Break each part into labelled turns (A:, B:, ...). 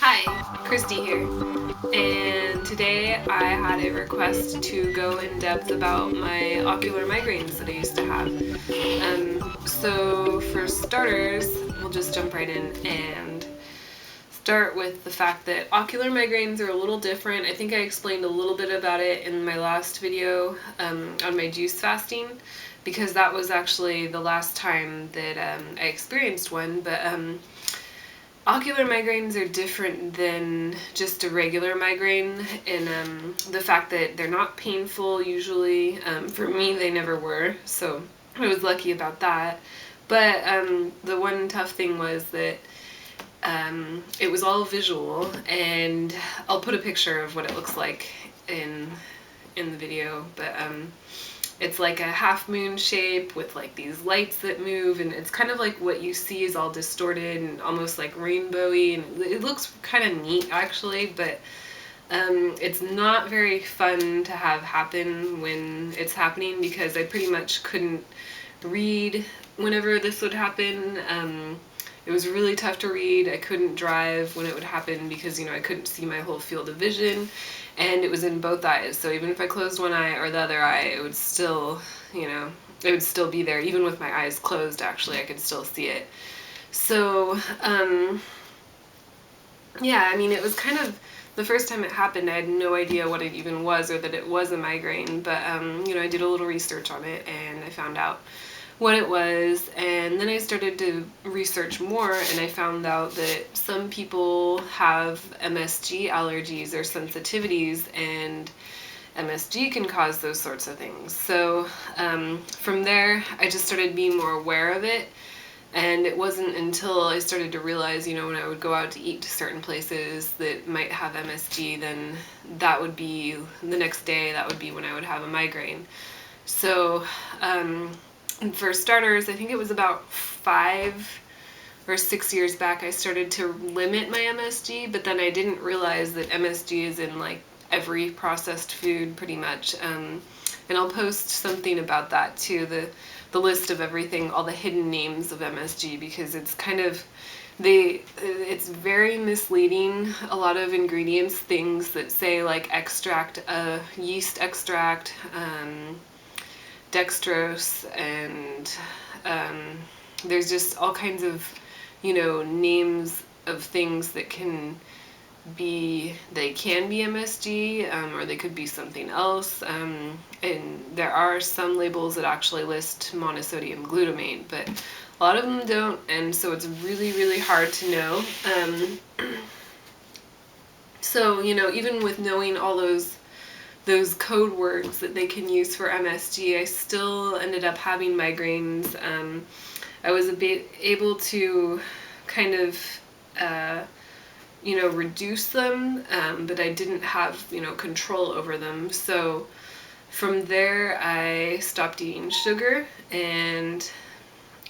A: Hi, Christy here, and today I had a request to go in depth about my ocular migraines that I used to have. So for starters, we'll just jump right in and start with the fact that ocular migraines are a little different. I think I explained a little bit about it in my last video on my juice fasting, because that was actually the last time that I experienced one, but ocular migraines are different than just a regular migraine in the fact that they're not painful usually. For me, they never were, so I was lucky about that. But the one tough thing was that it was all visual, and I'll put a picture of what it looks like in the video, but it's like a half moon shape with like these lights that move, and it's kind of like what you see is all distorted and almost like rainbowy, and it looks kind of neat actually, but it's not very fun to have happen when it's happening, because I pretty much couldn't read whenever this would happen. It was really tough to read. I couldn't drive when it would happen because, I couldn't see my whole field of vision, and it was in both eyes. So even if I closed one eye or the other eye, it would still, it would still be there. Even with my eyes closed, actually, I could still see it. So, yeah, it was kind of, the first time it happened, I had no idea what it even was or that it was a migraine, but, I did a little research on it and I found out what it was, and then I started to research more, and I found out that some people have MSG allergies or sensitivities, and MSG can cause those sorts of things. So from there, I just started being more aware of it, and it wasn't until I started to realize, when I would go out to eat to certain places that might have MSG, then that would be the next day, that would be when I would have a migraine. So for starters, I think it was about 5 or 6 years back, I started to limit my MSG, but then I didn't realize that MSG is in like every processed food pretty much. And I'll post something about that too, the list of everything, all the hidden names of MSG, because it's kind of, it's very misleading. A lot of ingredients, things that say like extract, yeast extract, dextrose, and there's just all kinds of, names of things that can be MSG, or they could be something else, and there are some labels that actually list monosodium glutamate, but a lot of them don't, and so it's really, really hard to know. So, even with knowing all those code words that they can use for MSG, I still ended up having migraines. I was able to kind of, reduce them, but I didn't have, control over them. So from there, I stopped eating sugar, and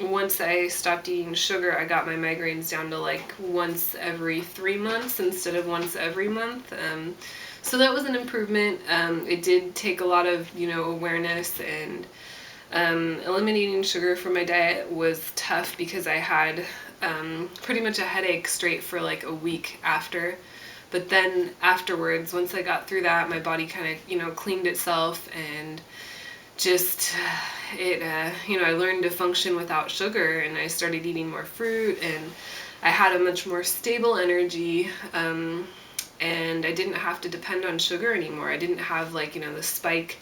A: once I stopped eating sugar, I got my migraines down to like once every 3 months instead of once every month. So that was an improvement. It did take a lot of, awareness, and eliminating sugar from my diet was tough because I had pretty much a headache straight for like a week after. But then afterwards, once I got through that, my body kind of, cleaned itself, and just I learned to function without sugar, and I started eating more fruit, and I had a much more stable energy, and I didn't have to depend on sugar anymore. I didn't have like, the spike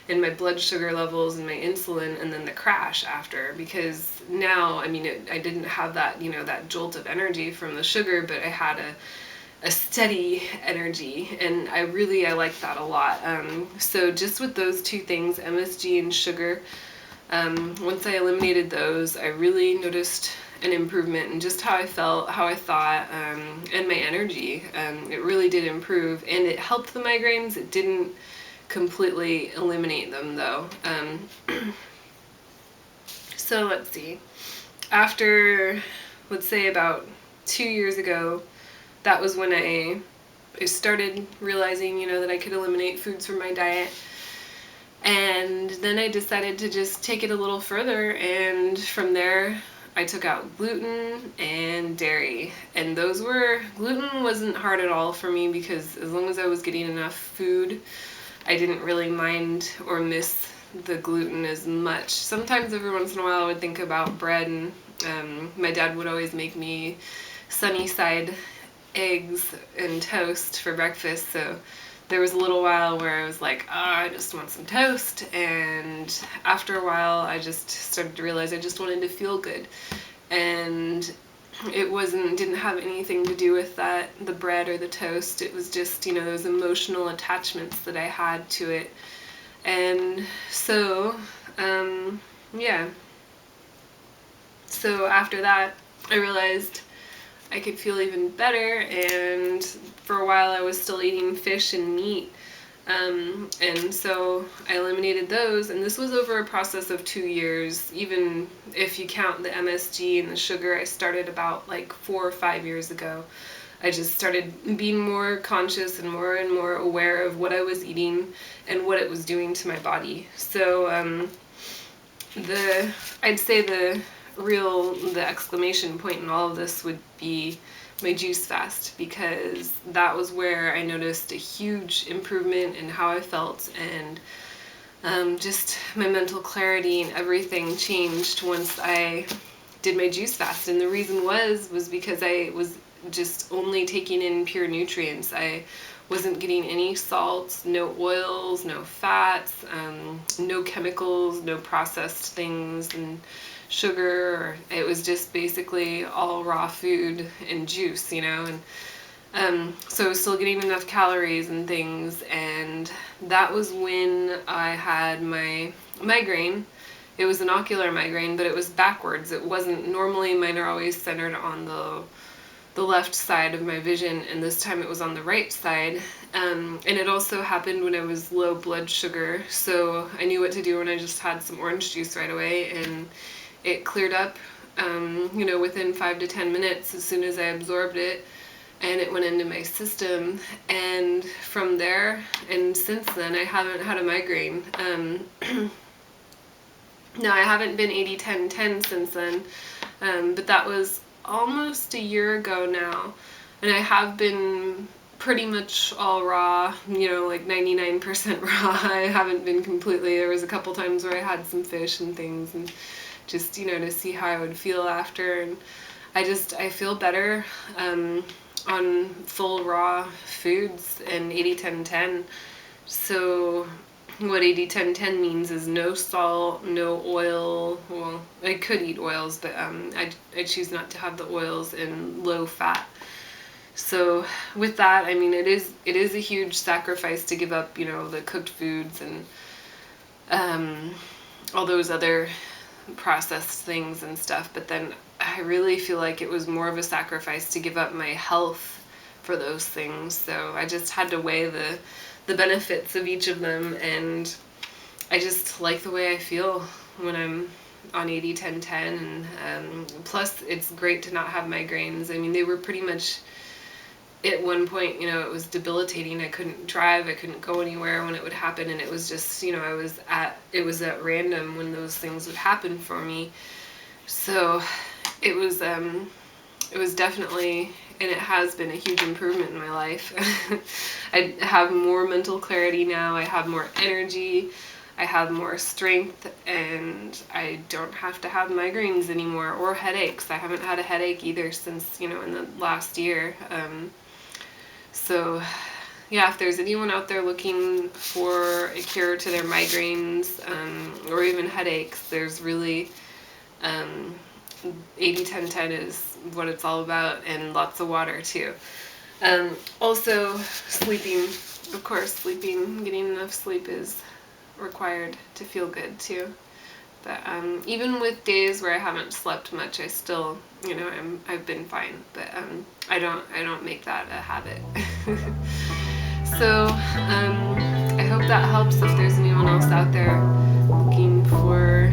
A: in my blood sugar levels and my insulin, and then the crash after, because now, I didn't have that, that jolt of energy from the sugar, but I had a steady energy, and I like that a lot. So just with those two things, MSG and sugar, once I eliminated those, I really noticed an improvement in just how I felt, how I thought, and my energy. It really did improve, and it helped the migraines. It didn't completely eliminate them though. So let's see. After, let's say about 2 years ago, that was when I started realizing, that I could eliminate foods from my diet. And then I decided to just take it a little further, and from there I took out gluten and dairy, and gluten wasn't hard at all for me because as long as I was getting enough food, I didn't really mind or miss the gluten as much. Sometimes every once in a while I would think about bread, and my dad would always make me sunny side eggs and toast for breakfast, so there was a little while where I was like, oh, I just want some toast, and after a while I just started to realize I just wanted to feel good, and didn't have anything to do with that, the bread or the toast. It was just, those emotional attachments that I had to it. And so, yeah. So after that, I realized I could feel even better, and for a while I was still eating fish and meat. And so I eliminated those, and this was over a process of 2 years. Even if you count the MSG and the sugar, I started about like 4 or 5 years ago. I just started being more conscious and more aware of what I was eating and what it was doing to my body. So I'd say the exclamation point in all of this would be my juice fast, because that was where I noticed a huge improvement in how I felt, and just my mental clarity and everything changed once I did my juice fast. And the reason was because I was just only taking in pure nutrients. I wasn't getting any salts, no oils, no fats, no chemicals, no processed things, and sugar. It was just basically all raw food and juice, and so I was still getting enough calories and things. And that was when I had my migraine. It was an ocular migraine, but it was backwards. It wasn't, normally mine are always centered on the left side of my vision, and this time it was on the right side. And it also happened when I was low blood sugar, so I knew what to do when I just had some orange juice right away, and it cleared up, within 5 to 10 minutes as soon as I absorbed it, and it went into my system. And from there, and since then, I haven't had a migraine. Now, I haven't been 80-10-10 since then, but that was almost a year ago now, and I have been pretty much all raw, like 99% raw. I haven't been completely. There was a couple times where I had some fish and things, and just, to see how I would feel after, and I feel better on full raw foods and 80-10-10. So what 80-10-10 means is no salt, no oil. Well, I could eat oils, but I choose not to have the oils, and low fat. So with that, I mean, it is a huge sacrifice to give up, the cooked foods and all those other processed things and stuff. But then I really feel like it was more of a sacrifice to give up my health for those things. So I just had to weigh the benefits of each of them, and I just like the way I feel when I'm on 80-10-10, and plus it's great to not have migraines. I mean, they were pretty much, at one point, it was debilitating. I couldn't drive, I couldn't go anywhere when it would happen, and it was just, it was at random when those things would happen for me. So it was definitely, and it has been a huge improvement in my life. I have more mental clarity now, I have more energy, I have more strength, and I don't have to have migraines anymore, or headaches. I haven't had a headache either since, in the last year. So yeah, if there's anyone out there looking for a cure to their migraines, or even headaches, there's really 80-10-10 is what it's all about, and lots of water too. Also, sleeping, of course, getting enough sleep is required to feel good too. But even with days where I haven't slept much, I still, I've been fine. But I don't make that a habit. So I hope that helps. If there's anyone else out there looking for